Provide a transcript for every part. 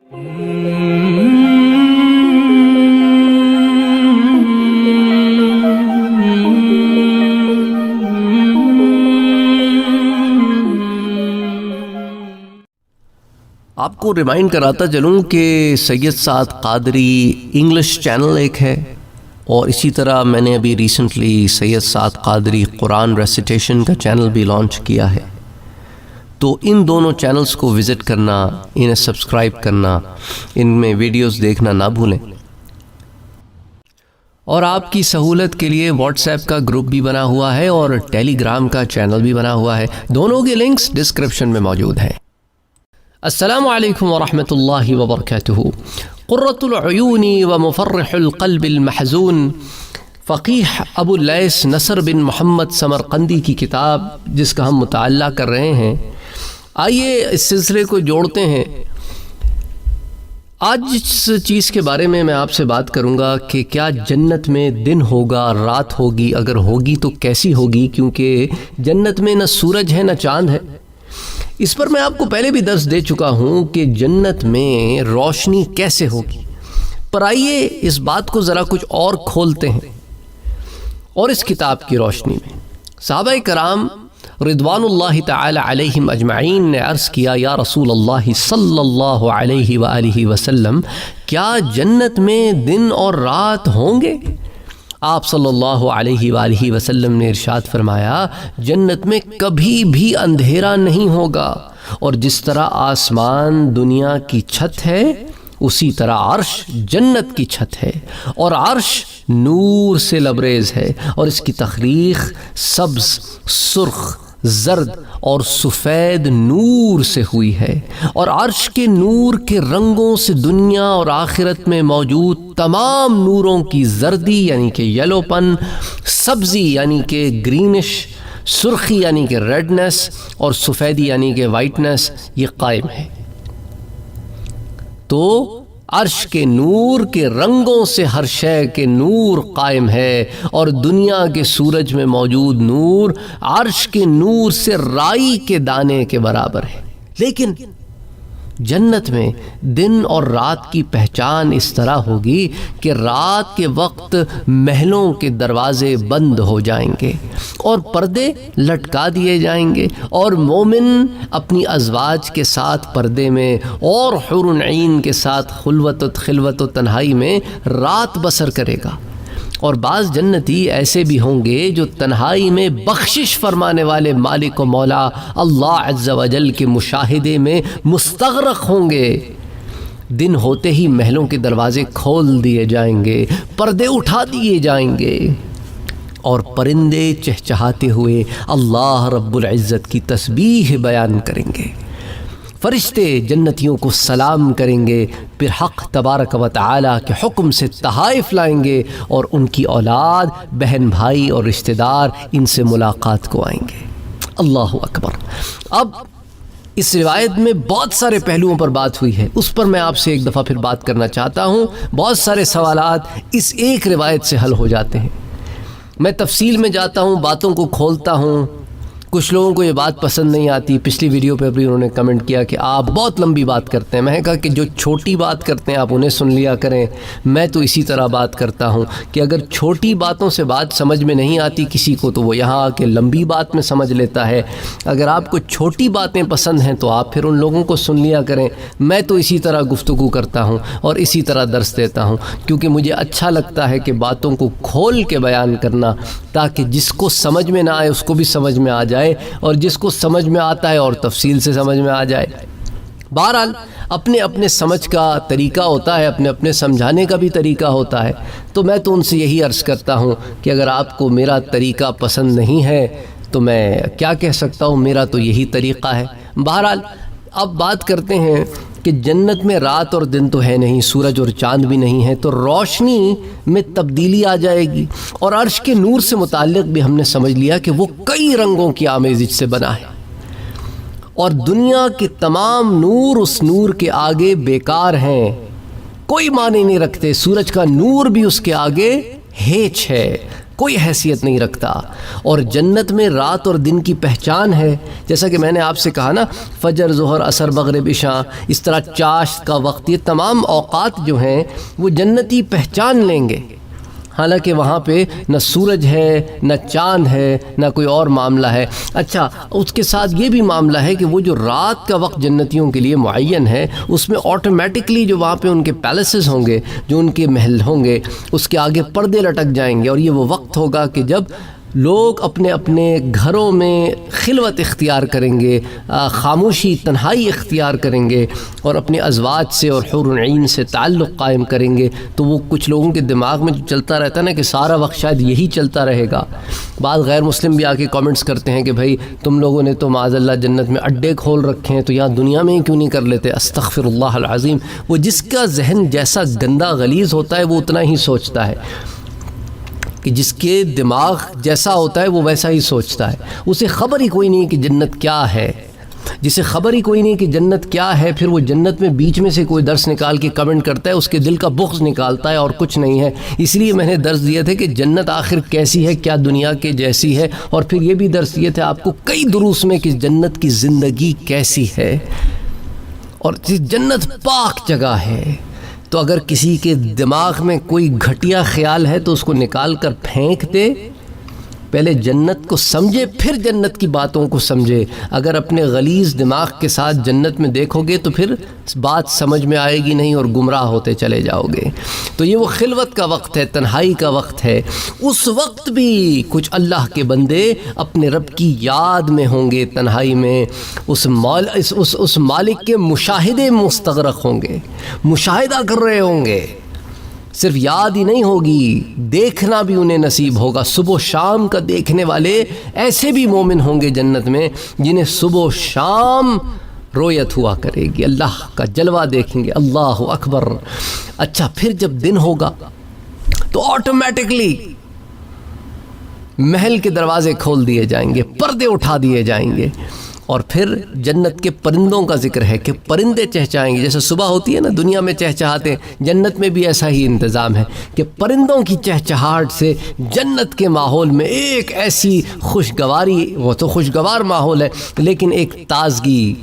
آپ کو ریمائنڈ کراتا چلوں کہ سید سعد قادری انگلش چینل ایک ہے، اور اسی طرح میں نے ابھی ریسنٹلی سید سعد قادری قرآن ریسیٹیشن کا چینل بھی لانچ کیا ہے۔ تو ان دونوں چینلز کو وزٹ کرنا، انہیں سبسکرائب کرنا، ان میں ویڈیوز دیکھنا نہ بھولیں۔ اور آپ کی سہولت کے لیے واٹس ایپ کا گروپ بھی بنا ہوا ہے اور ٹیلی گرام کا چینل بھی بنا ہوا ہے، دونوں کے لنکس ڈسکرپشن میں موجود ہیں۔ السلام علیکم ورحمۃ اللہ وبرکاتہ۔ قرۃ العیون ومفرح القلب المحزون، فقیہ ابو اللیث نصر بن محمد سمرقندی کی کتاب جس کا ہم مطالعہ کر رہے ہیں۔ آئیے اس سلسلے کو جوڑتے ہیں۔ آج جس چیز کے بارے میں آپ سے بات کروں گا کہ کیا جنت میں دن ہوگا، رات ہوگی، اگر ہوگی تو کیسی ہوگی، کیونکہ جنت میں نہ سورج ہے نہ چاند ہے۔ اس پر میں آپ کو پہلے بھی درس دے چکا ہوں کہ جنت میں روشنی کیسے ہوگی، پر آئیے اس بات کو ذرا کچھ اور کھولتے ہیں۔ اور اس کتاب کی روشنی میں صحابہ کرام رضوان اللہ تعالی علیہم اجمعین نے عرض کیا، یا رسول اللہ صلی اللہ علیہ وآلہ وسلم، کیا جنت میں دن اور رات ہوں گے؟ آپ صلی اللہ علیہ وآلہ وسلم نے ارشاد فرمایا، جنت میں کبھی بھی اندھیرا نہیں ہوگا، اور جس طرح آسمان دنیا کی چھت ہے اسی طرح عرش جنت کی چھت ہے، اور عرش نور سے لبریز ہے، اور اس کی تخلیق سبز، سرخ، زرد اور سفید نور سے ہوئی ہے، اور عرش کے نور کے رنگوں سے دنیا اور آخرت میں موجود تمام نوروں کی زردی یعنی کہ یلو پن، سبزی یعنی کہ گرینش، سرخی یعنی کہ ریڈنس، اور سفیدی یعنی کہ وائٹنس یہ قائم ہے۔ تو عرش کے نور کے رنگوں سے ہر شے کے نور قائم ہے، اور دنیا کے سورج میں موجود نور عرش کے نور سے رائی کے دانے کے برابر ہے۔ لیکن جنت میں دن اور رات کی پہچان اس طرح ہوگی کہ رات کے وقت محلوں کے دروازے بند ہو جائیں گے اور پردے لٹکا دیے جائیں گے، اور مومن اپنی ازواج کے ساتھ پردے میں اور حور عین کے ساتھ خلوت و تنہائی میں رات بسر کرے گا۔ اور بعض جنتی ایسے بھی ہوں گے جو تنہائی میں بخشش فرمانے والے مالک و مولا اللہ عز و جل کے مشاہدے میں مستغرق ہوں گے۔ دن ہوتے ہی محلوں کے دروازے کھول دیے جائیں گے، پردے اٹھا دیے جائیں گے، اور پرندے چہچہاتے ہوئے اللہ رب العزت کی تسبیح بیان کریں گے۔ فرشتے جنتیوں کو سلام کریں گے، پھر حق تبارک و تعالی کے حکم سے تحائف لائیں گے، اور ان کی اولاد، بہن بھائی اور رشتہ دار ان سے ملاقات کو آئیں گے۔ اللہ اکبر۔ اب اس روایت میں بہت سارے پہلوؤں پر بات ہوئی ہے، اس پر میں آپ سے ایک دفعہ پھر بات کرنا چاہتا ہوں۔ بہت سارے سوالات اس ایک روایت سے حل ہو جاتے ہیں۔ میں تفصیل میں جاتا ہوں، باتوں کو کھولتا ہوں۔ کچھ لوگوں کو یہ بات پسند نہیں آتی۔ پچھلی ویڈیو پہ بھی انہوں نے کمنٹ کیا کہ آپ بہت لمبی بات کرتے ہیں۔ میں نے کہا کہ جو چھوٹی بات کرتے ہیں آپ انہیں سن لیا کریں، میں تو اسی طرح بات کرتا ہوں کہ اگر چھوٹی باتوں سے بات سمجھ میں نہیں آتی کسی کو تو وہ یہاں آ کے لمبی بات میں سمجھ لیتا ہے۔ اگر آپ کو چھوٹی باتیں پسند ہیں تو آپ پھر ان لوگوں کو سن لیا کریں۔ میں تو اسی طرح گفتگو کرتا ہوں اور اسی طرح درس دیتا ہوں، کیونکہ مجھے اچھا لگتا ہے کہ باتوں کو کھول کے بیان کرنا، تاکہ جس کو سمجھ میں نہ آئے اس کو بھی سمجھ میں آ جائے، اور جس کو سمجھ میں آتا ہے اور تفصیل سے سمجھ میں آ جائے۔ بہرحال اپنے اپنے سمجھ کا طریقہ ہوتا ہے، اپنے اپنے سمجھانے کا بھی طریقہ ہوتا ہے۔ تو میں تو ان سے یہی عرض کرتا ہوں کہ اگر آپ کو میرا طریقہ پسند نہیں ہے تو میں کیا کہہ سکتا ہوں، میرا تو یہی طریقہ ہے۔ بہرحال اب بات کرتے ہیں کہ جنت میں رات اور دن تو ہے نہیں، سورج اور چاند بھی نہیں ہے، تو روشنی میں تبدیلی آ جائے گی۔ اور عرش کے نور سے متعلق بھی ہم نے سمجھ لیا کہ وہ کئی رنگوں کی آمیزش سے بنا ہے، اور دنیا کے تمام نور اس نور کے آگے بیکار ہیں، کوئی معنی نہیں رکھتے۔ سورج کا نور بھی اس کے آگے ہیچ ہے، کوئی حیثیت نہیں رکھتا۔ اور جنت میں رات اور دن کی پہچان ہے، جیسا کہ میں نے آپ سے کہا نا، فجر، ظہر، عصر، مغرب، عشاء، اس طرح چاشت کا وقت، یہ تمام اوقات جو ہیں وہ جنتی پہچان لیں گے۔ حالانکہ وہاں پہ نہ سورج ہے، نہ چاند ہے، نہ کوئی اور معاملہ ہے۔ اچھا، اس کے ساتھ یہ بھی معاملہ ہے کہ وہ جو رات کا وقت جنتیوں کے لیے معین ہے، اس میں آٹومیٹکلی جو وہاں پہ ان کے پیلسز ہوں گے، جو ان کے محل ہوں گے، اس کے آگے پردے لٹک جائیں گے، اور یہ وہ وقت ہوگا کہ جب لوگ اپنے اپنے گھروں میں خلوت اختیار کریں گے، خاموشی، تنہائی اختیار کریں گے، اور اپنے ازواج سے اور حور العین سے تعلق قائم کریں گے۔ تو وہ کچھ لوگوں کے دماغ میں جو چلتا رہتا ہے نا کہ سارا وقت شاید یہی چلتا رہے گا۔ بعض غیر مسلم بھی آ کے کامنٹس کرتے ہیں کہ بھائی تم لوگوں نے تو معاذ اللہ جنت میں اڈے کھول رکھے ہیں، تو یہاں دنیا میں ہی کیوں نہیں کر لیتے؟ استغفر اللہ العظیم۔ وہ جس کا ذہن جیسا گندا غلیظ ہوتا ہے وہ اتنا ہی سوچتا ہے، کہ جس کے دماغ جیسا ہوتا ہے وہ ویسا ہی سوچتا ہے۔ اسے خبر ہی کوئی نہیں کہ جنت کیا ہے۔ جسے خبر ہی کوئی نہیں کہ جنت کیا ہے، پھر وہ جنت میں بیچ میں سے کوئی درس نکال کے کمنٹ کرتا ہے، اس کے دل کا بغض نکالتا ہے اور کچھ نہیں ہے۔ اس لیے میں نے درس دیے تھے کہ جنت آخر کیسی ہے، کیا دنیا کے جیسی ہے، اور پھر یہ بھی درس دیے تھے آپ کو کئی دروس میں کہ جنت کی زندگی کیسی ہے، اور جنت پاک جگہ ہے۔ تو اگر کسی کے دماغ میں کوئی گھٹیا خیال ہے تو اس کو نکال کر پھینک دے، پہلے جنت کو سمجھے پھر جنت کی باتوں کو سمجھے۔ اگر اپنے غلیظ دماغ کے ساتھ جنت میں دیکھو گے تو پھر بات سمجھ میں آئے گی نہیں اور گمراہ ہوتے چلے جاؤ گے۔ تو یہ وہ خلوت کا وقت ہے، تنہائی کا وقت ہے۔ اس وقت بھی کچھ اللہ کے بندے اپنے رب کی یاد میں ہوں گے، تنہائی میں اس مالک کے مشاہدے میں مستغرق ہوں گے، مشاہدہ کر رہے ہوں گے۔ صرف یاد ہی نہیں ہوگی، دیکھنا بھی انہیں نصیب ہوگا۔ صبح و شام کا دیکھنے والے ایسے بھی مومن ہوں گے جنت میں جنہیں صبح و شام رویت ہوا کرے گی، اللہ کا جلوہ دیکھیں گے۔ اللہ اکبر۔ اچھا، پھر جب دن ہوگا تو آٹومیٹکلی محل کے دروازے کھول دیے جائیں گے، پردے اٹھا دیے جائیں گے، اور پھر جنت کے پرندوں کا ذکر ہے کہ پرندے چہچہائیں گے۔ جیسے صبح ہوتی ہے نا، دنیا میں چہچہاتے ہیں، جنت میں بھی ایسا ہی انتظام ہے کہ پرندوں کی چہچہاہٹ سے جنت کے ماحول میں ایک ایسی خوشگواری، وہ تو خوشگوار ماحول ہے لیکن ایک تازگی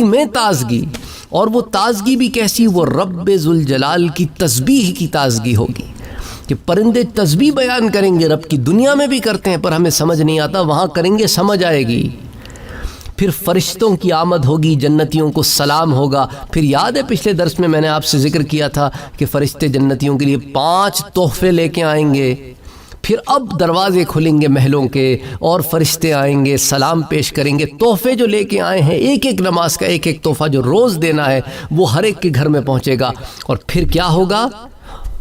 میں تازگی، اور وہ تازگی بھی کیسی؟ وہ رب ذوالجلال کی تسبیح کی تازگی ہوگی کہ پرندے تسبیح بیان کریں گے رب کی۔ دنیا میں بھی کرتے ہیں پر ہمیں سمجھ نہیں آتا، وہاں کریں گے سمجھ آئے گی۔ پھر فرشتوں کی آمد ہوگی، جنتیوں کو سلام ہوگا۔ پھر یاد ہے پچھلے درس میں نے آپ سے ذکر کیا تھا کہ فرشتے جنتیوں کے لیے 5 تحفے لے کے آئیں گے۔ پھر اب دروازے کھلیں گے محلوں کے اور فرشتے آئیں گے، سلام پیش کریں گے۔ تحفے جو لے کے آئے ہیں، ایک ایک نماز کا ایک ایک تحفہ جو روز دینا ہے وہ ہر ایک کے گھر میں پہنچے گا۔ اور پھر کیا ہوگا؟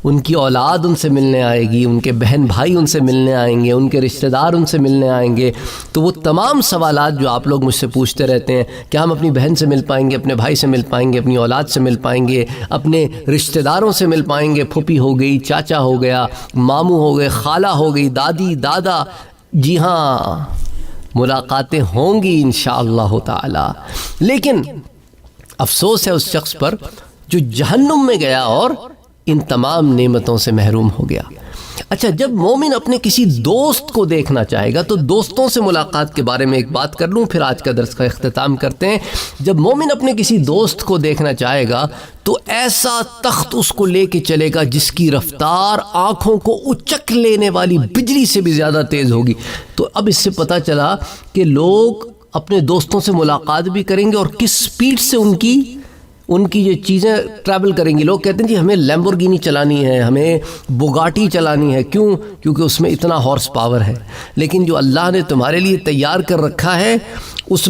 ان کی اولاد ان سے ملنے آئے گی، ان کے بہن بھائی ان سے ملنے آئیں گے، ان کے رشتہ دار ان سے ملنے آئیں گے۔ تو وہ تمام سوالات جو آپ لوگ مجھ سے پوچھتے رہتے ہیں، کیا ہم اپنی بہن سے مل پائیں گے، اپنے بھائی سے مل پائیں گے، اپنی اولاد سے مل پائیں گے، اپنے رشتہ داروں سے مل پائیں گے، پھوپھی ہو گئی، چاچا ہو گیا، ماموں ہو گئے، خالہ ہو گئی، دادی، دادا، جی ہاں ملاقاتیں ہوں گی انشاءاللہ تعالی۔ لیکن افسوس ہے اس شخص پر جو جہنم میں گیا اور ان تمام نعمتوں سے محروم ہو گیا۔ اچھا، جب مومن اپنے کسی دوست کو دیکھنا چاہے گا تو دوستوں سے ملاقات کے بارے میں ایک بات کر لوں، پھر آج کا درس کا اختتام کرتے ہیں۔ جب مومن اپنے کسی دوست کو دیکھنا چاہے گا تو ایسا تخت اس کو لے کے چلے گا جس کی رفتار آنکھوں کو اچک لینے والی بجلی سے بھی زیادہ تیز ہوگی۔ تو اب اس سے پتہ چلا کہ لوگ اپنے دوستوں سے ملاقات بھی کریں گے اور کس سپیڈ سے ان کی یہ چیزیں ٹریول کریں گی۔ لوگ کہتے ہیں جی ہمیں لیمبورگینی چلانی ہے، ہمیں بوگاٹی چلانی ہے، کیونکہ اس میں اتنا ہارس پاور ہے۔ لیکن جو اللہ نے تمہارے لیے تیار کر رکھا ہے اس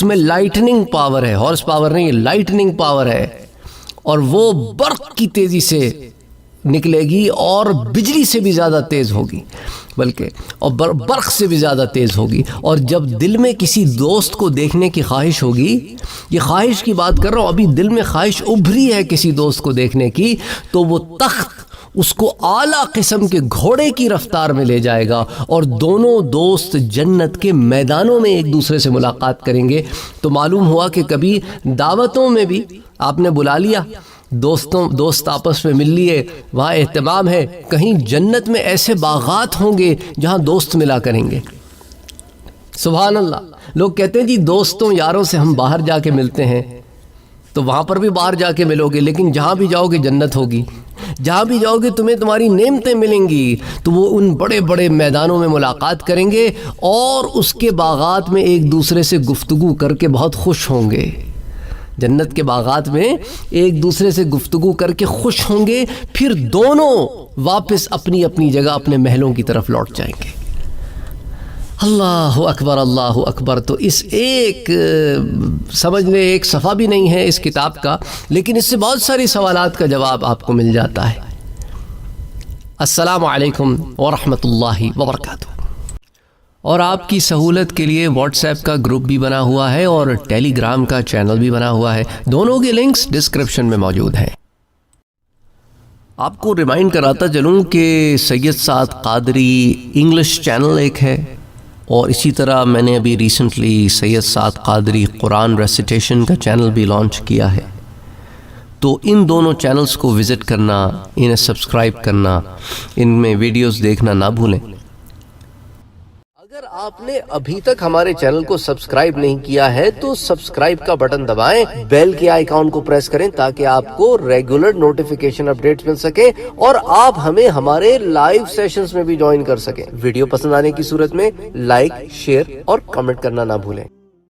میں لائٹننگ پاور ہے، ہارس پاور نہیں، لائٹننگ پاور ہے، اور وہ برق کی تیزی سے نکلے گی اور بجلی سے بھی زیادہ تیز ہوگی، بلکہ اور برق سے بھی زیادہ تیز ہوگی۔ اور جب دل میں کسی دوست کو دیکھنے کی خواہش ہوگی، یہ خواہش کی بات کر رہا ہوں، ابھی دل میں خواہش ابھری ہے کسی دوست کو دیکھنے کی، تو وہ تخت اس کو اعلیٰ قسم کے گھوڑے کی رفتار میں لے جائے گا اور دونوں دوست جنت کے میدانوں میں ایک دوسرے سے ملاقات کریں گے۔ تو معلوم ہوا کہ کبھی دعوتوں میں بھی آپ نے بلا لیا دوست آپس میں مل لیے، وہاں اہتمام ہے. کہیں جنت میں ایسے باغات ہوں گے جہاں دوست ملا کریں گے. سبحان اللہ. لوگ کہتے ہیں جی دوستوں یاروں سے ہم باہر جا کے ملتے ہیں، تو وہاں پر بھی باہر جا کے ملو گے، لیکن جہاں بھی جاؤ گے جنت ہوگی. جہاں بھی جاؤ گے تمہیں تمہاری نعمتیں ملیں گی. تو وہ ان بڑے بڑے میدانوں میں ملاقات کریں گے اور اس کے باغات میں ایک دوسرے سے گفتگو کر کے بہت خوش ہوں گے. جنت کے باغات میں ایک دوسرے سے گفتگو کر کے خوش ہوں گے، پھر دونوں واپس اپنی اپنی جگہ اپنے محلوں کی طرف لوٹ جائیں گے. اللہ اکبر اللہ اکبر. تو اس ایک سمجھ لیں ایک صفحہ بھی نہیں ہے اس کتاب کا، لیکن اس سے بہت ساری سوالات کا جواب آپ کو مل جاتا ہے. السلام علیکم ورحمۃ اللہ وبرکاتہ. اور آپ کی سہولت کے لیے واٹس ایپ کا گروپ بھی بنا ہوا ہے اور ٹیلی گرام کا چینل بھی بنا ہوا ہے. دونوں کے لنکس ڈسکرپشن میں موجود ہیں. آپ کو ریمائنڈ کراتا چلوں کہ سید سعد قادری انگلش چینل ایک ہے، اور اسی طرح میں نے ابھی ریسنٹلی سید سعد قادری قرآن ریسیٹیشن کا چینل بھی لانچ کیا ہے. تو ان دونوں چینلز کو وزٹ کرنا، انہیں سبسکرائب کرنا، ان میں ویڈیوز دیکھنا نہ بھولیں. اگر آپ نے ابھی تک ہمارے چینل کو سبسکرائب نہیں کیا ہے تو سبسکرائب کا بٹن دبائیں، بیل کے آئیکن کو پریس کریں تاکہ آپ کو ریگولر نوٹیفیکیشن اپڈیٹس مل سکے اور آپ ہمیں ہمارے لائیو سیشنز میں بھی جوائن کر سکیں. ویڈیو پسند آنے کی صورت میں لائک، شیئر اور کمنٹ کرنا نہ بھولیں.